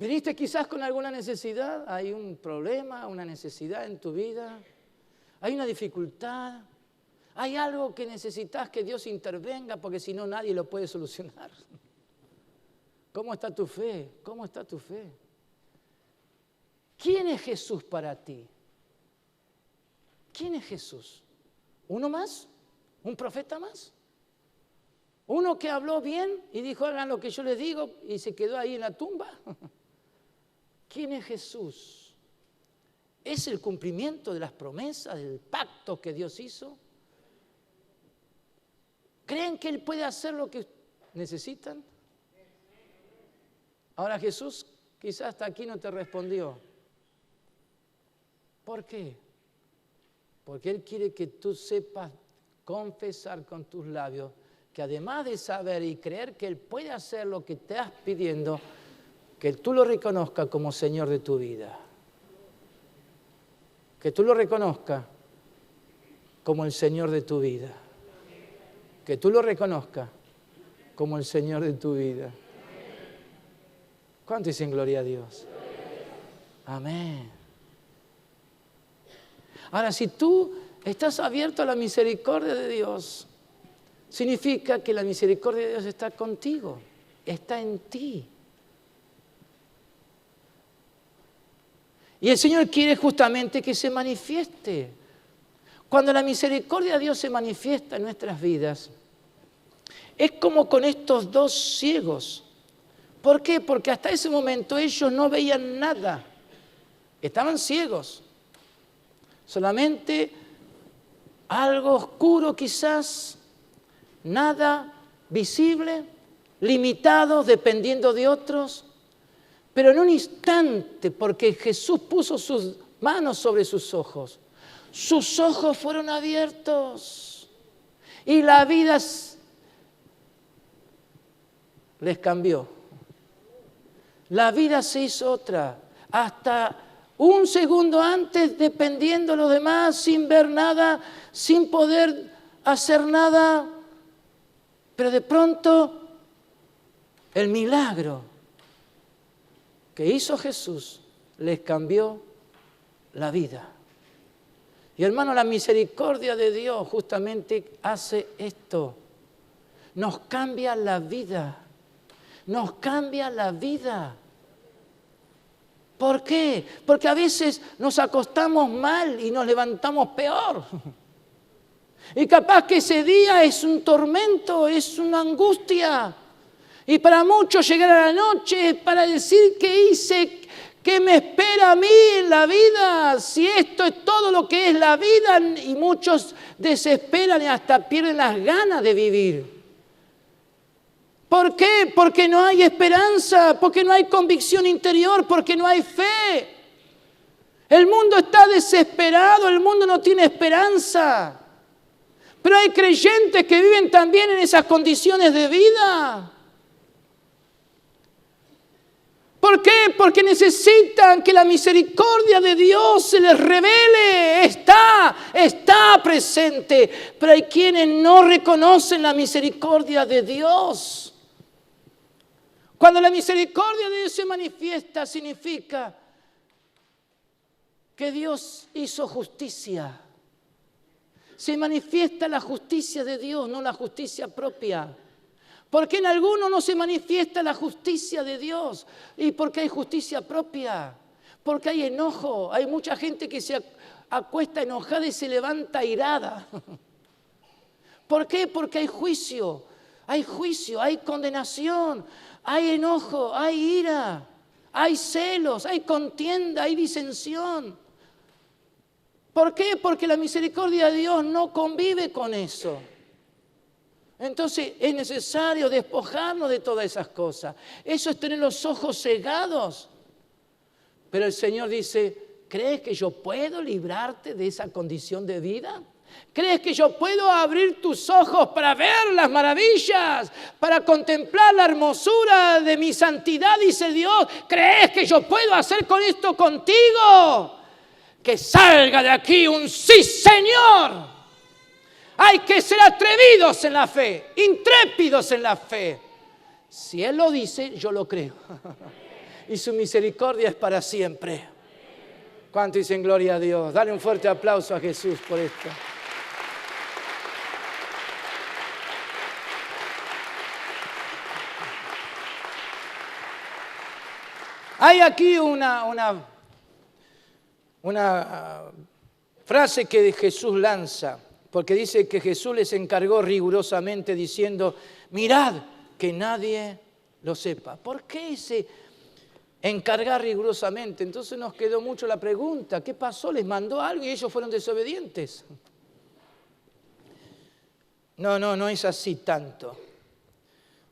¿Viniste quizás con alguna necesidad? ¿Hay un problema, una necesidad en tu vida? ¿Hay una dificultad? ¿Hay algo que necesitas que Dios intervenga? Porque si no, nadie lo puede solucionar. ¿Cómo está tu fe? ¿Cómo está tu fe? ¿Quién es Jesús para ti? ¿Quién es Jesús? ¿Uno más? ¿Un profeta más? ¿Uno que habló bien y dijo hagan lo que yo les digo y se quedó ahí en la tumba? ¿Quién es Jesús? ¿Es el cumplimiento de las promesas, del pacto que Dios hizo? ¿Creen que Él puede hacer lo que necesitan? Ahora Jesús quizás hasta aquí no te respondió. ¿Por qué? Porque Él quiere que tú sepas confesar con tus labios que además de saber y creer que Él puede hacer lo que te estás pidiendo, que tú lo reconozcas como Señor de tu vida. Que tú lo reconozcas como el Señor de tu vida. Que tú lo reconozcas como el Señor de tu vida. ¿Cuánto dicen gloria a Dios? Amén. Ahora, si tú estás abierto a la misericordia de Dios, significa que la misericordia de Dios está contigo, está en ti. Y el Señor quiere justamente que se manifieste. Cuando la misericordia de Dios se manifiesta en nuestras vidas, es como con estos dos ciegos. ¿Por qué? Porque hasta ese momento ellos no veían nada. Estaban ciegos. Solamente algo oscuro quizás, nada visible, limitados dependiendo de otros. Pero en un instante, porque Jesús puso sus manos sobre sus ojos fueron abiertos y la vida les cambió. La vida se hizo otra. Hasta un segundo antes, dependiendo de los demás, sin ver nada, sin poder hacer nada. Pero de pronto, el milagro que hizo Jesús les cambió la vida. Y hermano, la misericordia de Dios justamente hace esto. Nos cambia la vida. Nos cambia la vida. ¿Por qué? Porque a veces nos acostamos mal y nos levantamos peor. Y capaz que ese día es un tormento, es una angustia. Y para muchos llegar a la noche es para decir qué hice, qué me espera a mí en la vida, si esto es todo lo que es la vida. Y muchos desesperan y hasta pierden las ganas de vivir. ¿Por qué? Porque no hay esperanza, porque no hay convicción interior, porque no hay fe. El mundo está desesperado, el mundo no tiene esperanza. Pero hay creyentes que viven también en esas condiciones de vida. ¿Por qué? Porque necesitan que la misericordia de Dios se les revele. Está presente. Pero hay quienes no reconocen la misericordia de Dios. Cuando la misericordia de Dios se manifiesta, significa que Dios hizo justicia. Se manifiesta la justicia de Dios, no la justicia propia. Porque en algunos no se manifiesta la justicia de Dios. ¿Y por qué hay justicia propia? Porque hay enojo. Hay mucha gente que se acuesta enojada y se levanta irada. ¿Por qué? Porque hay juicio, hay condenación, hay enojo, hay ira, hay celos, hay contienda, hay disensión. ¿Por qué? Porque la misericordia de Dios no convive con eso. Entonces es necesario despojarnos de todas esas cosas. Eso es tener los ojos cegados. Pero el Señor dice, ¿crees que yo puedo librarte de esa condición de vida? ¿Crees que yo puedo abrir tus ojos para ver las maravillas, para contemplar la hermosura de mi santidad? Dice Dios, ¿crees que yo puedo hacer con esto contigo? Que salga de aquí un sí, Señor. Hay que ser atrevidos en la fe, intrépidos en la fe. Si Él lo dice, yo lo creo. y su misericordia es para siempre. ¿Cuánto dicen gloria a Dios? Dale un fuerte aplauso a Jesús por esto. Hay aquí una frase que Jesús lanza, porque dice que Jesús les encargó rigurosamente diciendo, mirad que nadie lo sepa. ¿Por qué ese encargar rigurosamente? Entonces nos quedó mucho la pregunta, ¿qué pasó? ¿Les mandó algo y ellos fueron desobedientes? No es así tanto.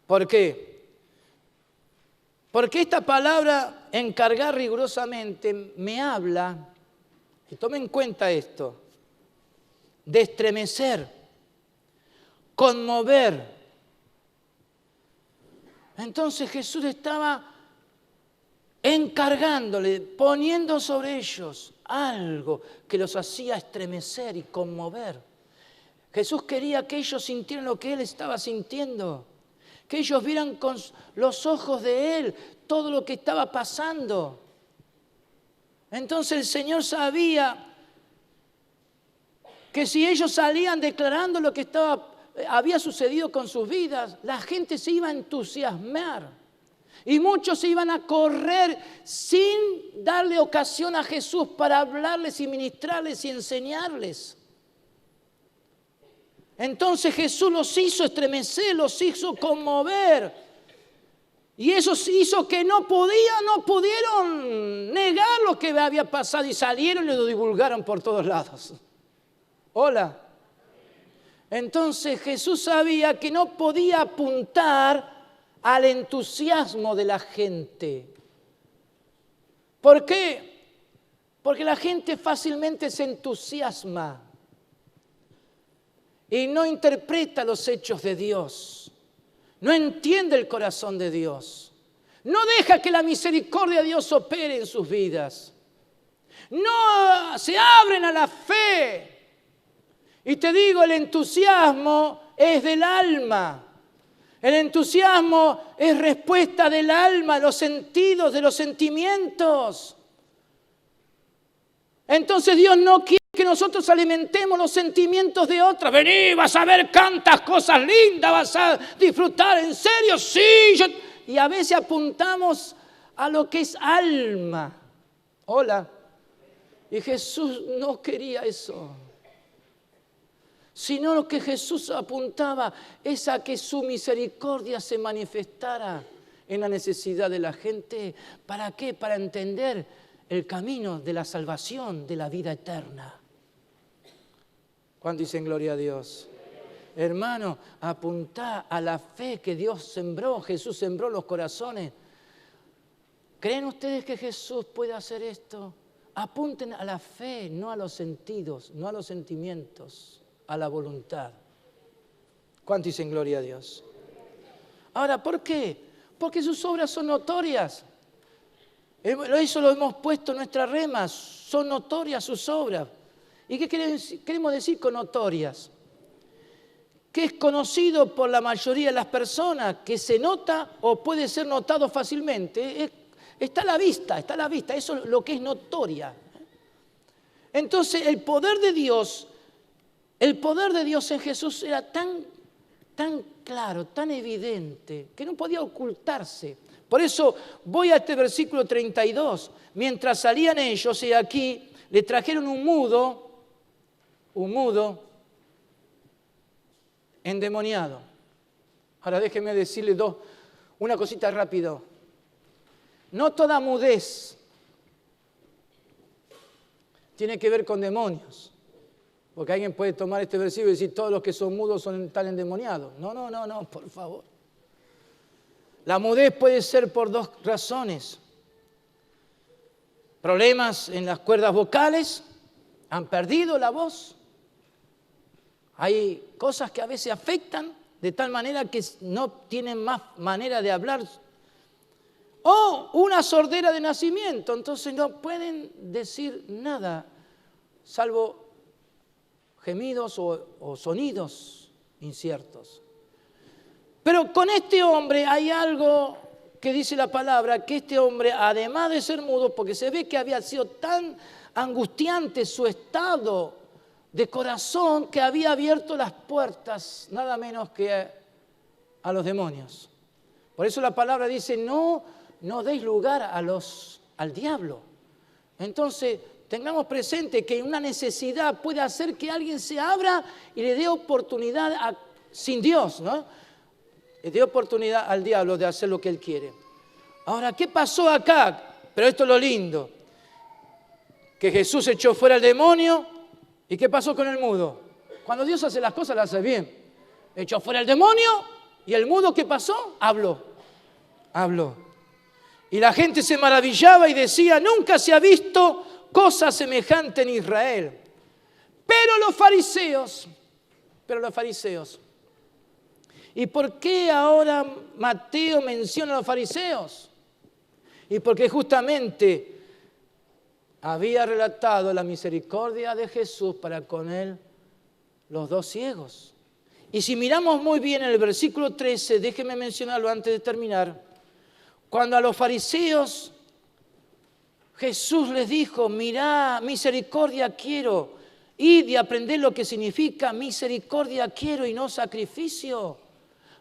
¿Por qué? Porque esta palabra, encargar rigurosamente, me habla, y tomen en cuenta esto, de estremecer, conmover. Entonces Jesús estaba encargándole, poniendo sobre ellos algo que los hacía estremecer y conmover. Jesús quería que ellos sintieran lo que Él estaba sintiendo, que ellos vieran con los ojos de Él todo lo que estaba pasando. Entonces el Señor sabía que si ellos salían declarando lo que había sucedido con sus vidas, la gente se iba a entusiasmar. Y muchos se iban a correr sin darle ocasión a Jesús para hablarles y ministrarles y enseñarles. Entonces Jesús los hizo estremecer, los hizo conmover. Y eso hizo que no pudieron negar lo que había pasado y salieron y lo divulgaron por todos lados. Hola. Entonces Jesús sabía que no podía apuntar al entusiasmo de la gente. ¿Por qué? Porque la gente fácilmente se entusiasma y no interpreta los hechos de Dios, no entiende el corazón de Dios, no deja que la misericordia de Dios opere en sus vidas, no se abren a la fe. Y te digo, el entusiasmo es del alma. El entusiasmo es respuesta del alma, de los sentidos, de los sentimientos. Entonces Dios no quiere que nosotros alimentemos los sentimientos de otras. Vení, vas a ver tantas cosas lindas, vas a disfrutar, ¿en serio? Sí. Y a veces apuntamos a lo que es alma. Hola. Y Jesús no quería eso. Sino lo que Jesús apuntaba es a que su misericordia se manifestara en la necesidad de la gente. ¿Para qué? Para entender el camino de la salvación, de la vida eterna. ¿Cuánto dicen gloria a Dios? Hermano, apuntá a la fe que Dios sembró, Jesús sembró en los corazones. ¿Creen ustedes que Jesús puede hacer esto? Apunten a la fe, no a los sentidos, no a los sentimientos, a la voluntad. ¿Cuánto dicen gloria a Dios? Ahora, ¿por qué? Porque sus obras son notorias. Eso lo hemos puesto en nuestras remas. Son notorias sus obras. ¿Y qué queremos decir con notorias? Que es conocido por la mayoría de las personas, que se nota o puede ser notado fácilmente. Está a la vista. Eso es lo que es notoria. Entonces, el poder de Dios en Jesús era tan claro, tan evidente, que no podía ocultarse. Por eso voy a este versículo 32. Mientras salían ellos, y aquí le trajeron un mudo endemoniado. Ahora déjenme decirle una cosita rápido. No toda mudez tiene que ver con demonios. Porque alguien puede tomar este versículo y decir todos los que son mudos están endemoniados. No, por favor. La mudez puede ser por dos razones. Problemas en las cuerdas vocales, han perdido la voz. Hay cosas que a veces afectan de tal manera que no tienen más manera de hablar. O una sordera de nacimiento, entonces no pueden decir nada, salvo gemidos o sonidos inciertos. Pero con este hombre hay algo que dice la palabra que este hombre, además de ser mudo, porque se ve que había sido tan angustiante su estado de corazón, que había abierto las puertas nada menos que a los demonios. Por eso la palabra dice, no deis lugar al diablo. Entonces, tengamos presente que una necesidad puede hacer que alguien se abra y le dé oportunidad sin Dios, ¿no? Le dé oportunidad al diablo de hacer lo que él quiere. Ahora, ¿qué pasó acá? Pero esto es lo lindo. Que Jesús echó fuera al demonio. ¿Y qué pasó con el mudo? Cuando Dios hace las cosas, las hace bien. Echó fuera el demonio y el mudo, ¿qué pasó? Habló. Y la gente se maravillaba y decía, nunca se ha visto cosa semejante en Israel. Pero los fariseos. ¿Y por qué ahora Mateo menciona a los fariseos? Y porque justamente había relatado la misericordia de Jesús para con él los dos ciegos. Y si miramos muy bien el versículo 13, déjenme mencionarlo antes de terminar. Cuando a los fariseos Jesús les dijo, mirá, misericordia quiero, id y aprended lo que significa misericordia quiero y no sacrificio.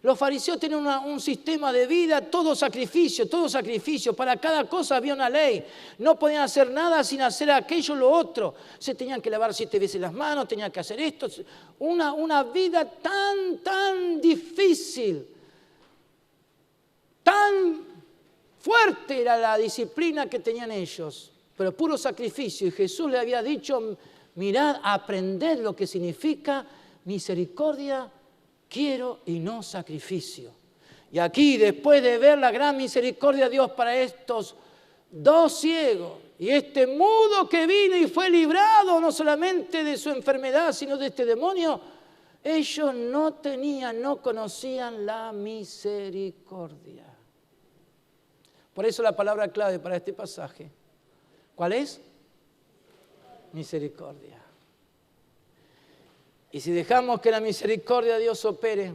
Los fariseos tienen un sistema de vida, todo sacrificio. Para cada cosa había una ley. No podían hacer nada sin hacer aquello o lo otro. Se tenían que lavar 7 veces las manos, tenían que hacer esto. Una vida tan difícil, tan fuerte era la disciplina que tenían ellos. Pero puro sacrificio. Y Jesús le había dicho, mirad, aprended lo que significa misericordia quiero y no sacrificio. Y aquí, después de ver la gran misericordia de Dios para estos dos ciegos y este mudo que vino y fue librado no solamente de su enfermedad, sino de este demonio, ellos no conocían la misericordia. Por eso la palabra clave para este pasaje, ¿cuál es? Misericordia. Y si dejamos que la misericordia de Dios opere,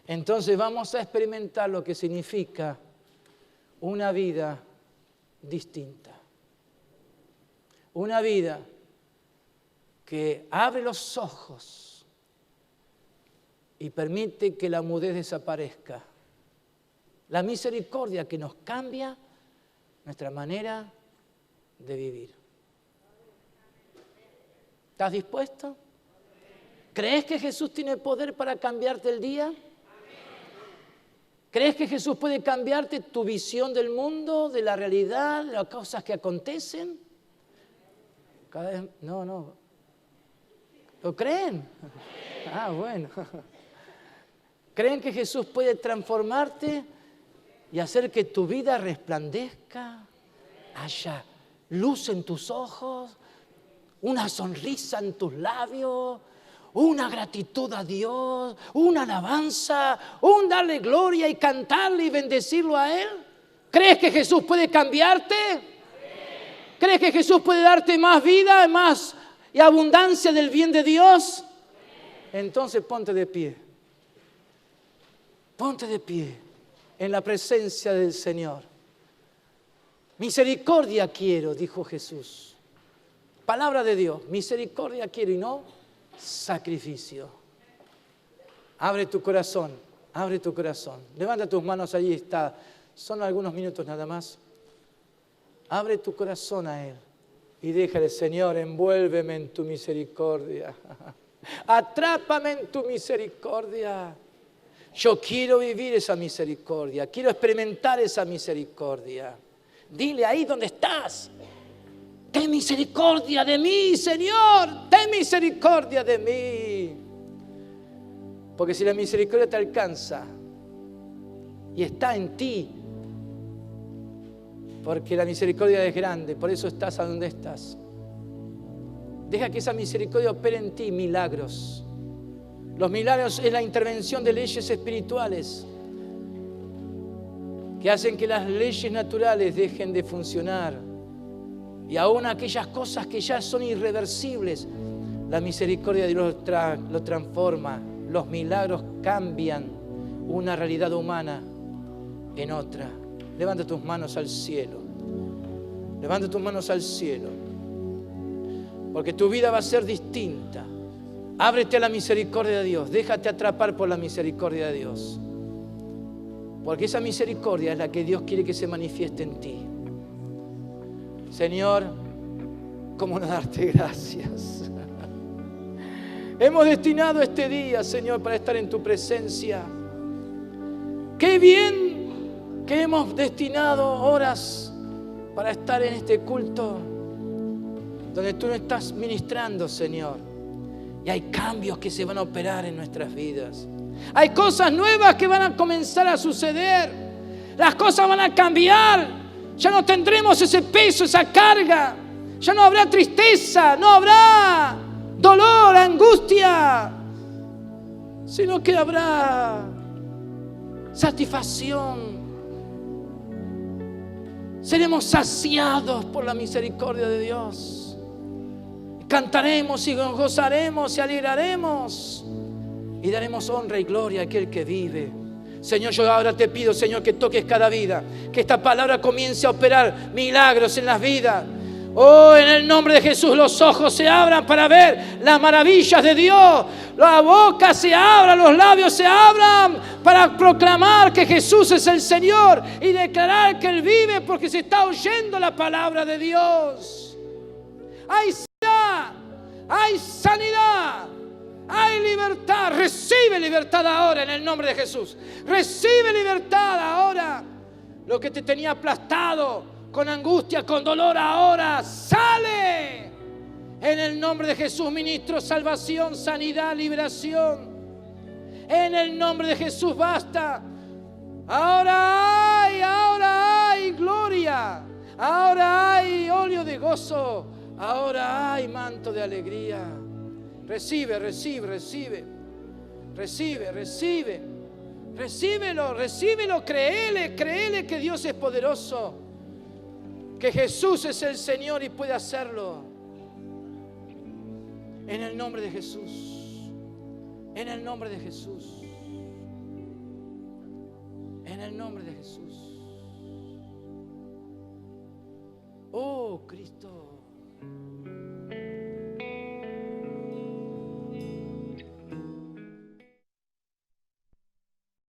entonces vamos a experimentar lo que significa una vida distinta. Una vida que abre los ojos y permite que la mudez desaparezca. La misericordia que nos cambia nuestra manera de vivir. ¿Estás dispuesto? ¿Crees que Jesús tiene poder para cambiarte el día? ¿Crees que Jesús puede cambiarte tu visión del mundo, de la realidad, de las cosas que acontecen? Cada vez, no. ¿Lo creen? Ah, bueno. ¿Creen que Jesús puede transformarte y hacer que tu vida resplandezca? Haya luz en tus ojos, una sonrisa en tus labios, una gratitud a Dios, una alabanza, un darle gloria y cantarle y bendecirlo a Él. ¿Crees que Jesús puede cambiarte? ¿Crees que Jesús puede darte más vida, más y abundancia del bien de Dios? Entonces ponte de pie. Ponte de pie en la presencia del Señor. Misericordia quiero, dijo Jesús. Palabra de Dios, misericordia quiero y no sacrificio. Abre tu corazón, abre tu corazón. Levanta tus manos, allí está. Son algunos minutos nada más. Abre tu corazón a Él y déjale, Señor, envuélveme en tu misericordia. Atrápame en tu misericordia. Yo quiero vivir esa misericordia, quiero experimentar esa misericordia. Dile ahí donde estás. Ten misericordia de mí, Señor, ten misericordia de mí. Porque si la misericordia te alcanza y está en ti, porque la misericordia es grande, por eso estás a donde estás. Deja que esa misericordia opere en ti milagros. Los milagros es la intervención de leyes espirituales que hacen que las leyes naturales dejen de funcionar. Y aún aquellas cosas que ya son irreversibles, la misericordia de Dios lo transforma. Los milagros cambian una realidad humana en otra. Levanta tus manos al cielo. Levanta tus manos al cielo. Porque tu vida va a ser distinta. Ábrete a la misericordia de Dios. Déjate atrapar por la misericordia de Dios. Porque esa misericordia es la que Dios quiere que se manifieste en ti. Señor, ¿cómo no darte gracias? Hemos destinado este día, Señor, para estar en tu presencia. Qué bien que hemos destinado horas para estar en este culto donde tú nos estás ministrando, Señor. Y hay cambios que se van a operar en nuestras vidas. Hay cosas nuevas que van a comenzar a suceder. Las cosas van a cambiar. Ya no tendremos ese peso, esa carga. Ya no habrá tristeza, no habrá dolor, angustia, sino que habrá satisfacción. Seremos saciados por la misericordia de Dios. Cantaremos y nos gozaremos y alegraremos y daremos honra y gloria a aquel que vive. Señor, yo ahora te pido, Señor, que toques cada vida, que esta palabra comience a operar milagros en las vidas. Oh, en el nombre de Jesús, los ojos se abran para ver las maravillas de Dios. La boca se abra, los labios se abran para proclamar que Jesús es el Señor y declarar que Él vive porque se está oyendo la palabra de Dios. Hay sanidad, hay sanidad, hay libertad. Recibe libertad ahora en el nombre de Jesús. Recibe libertad ahora. Lo que te tenía aplastado con angustia, con dolor, ahora sale. En el nombre de Jesús ministro salvación, sanidad, liberación. En el nombre de Jesús basta. Ahora hay gloria. Ahora hay óleo de gozo. Ahora hay manto de alegría. Recibe, recibe, recibe. Recibe, recibe. Recíbelo, recíbelo, créele que Dios es poderoso. Que Jesús es el Señor y puede hacerlo. En el nombre de Jesús. En el nombre de Jesús. En el nombre de Jesús. Oh, Cristo.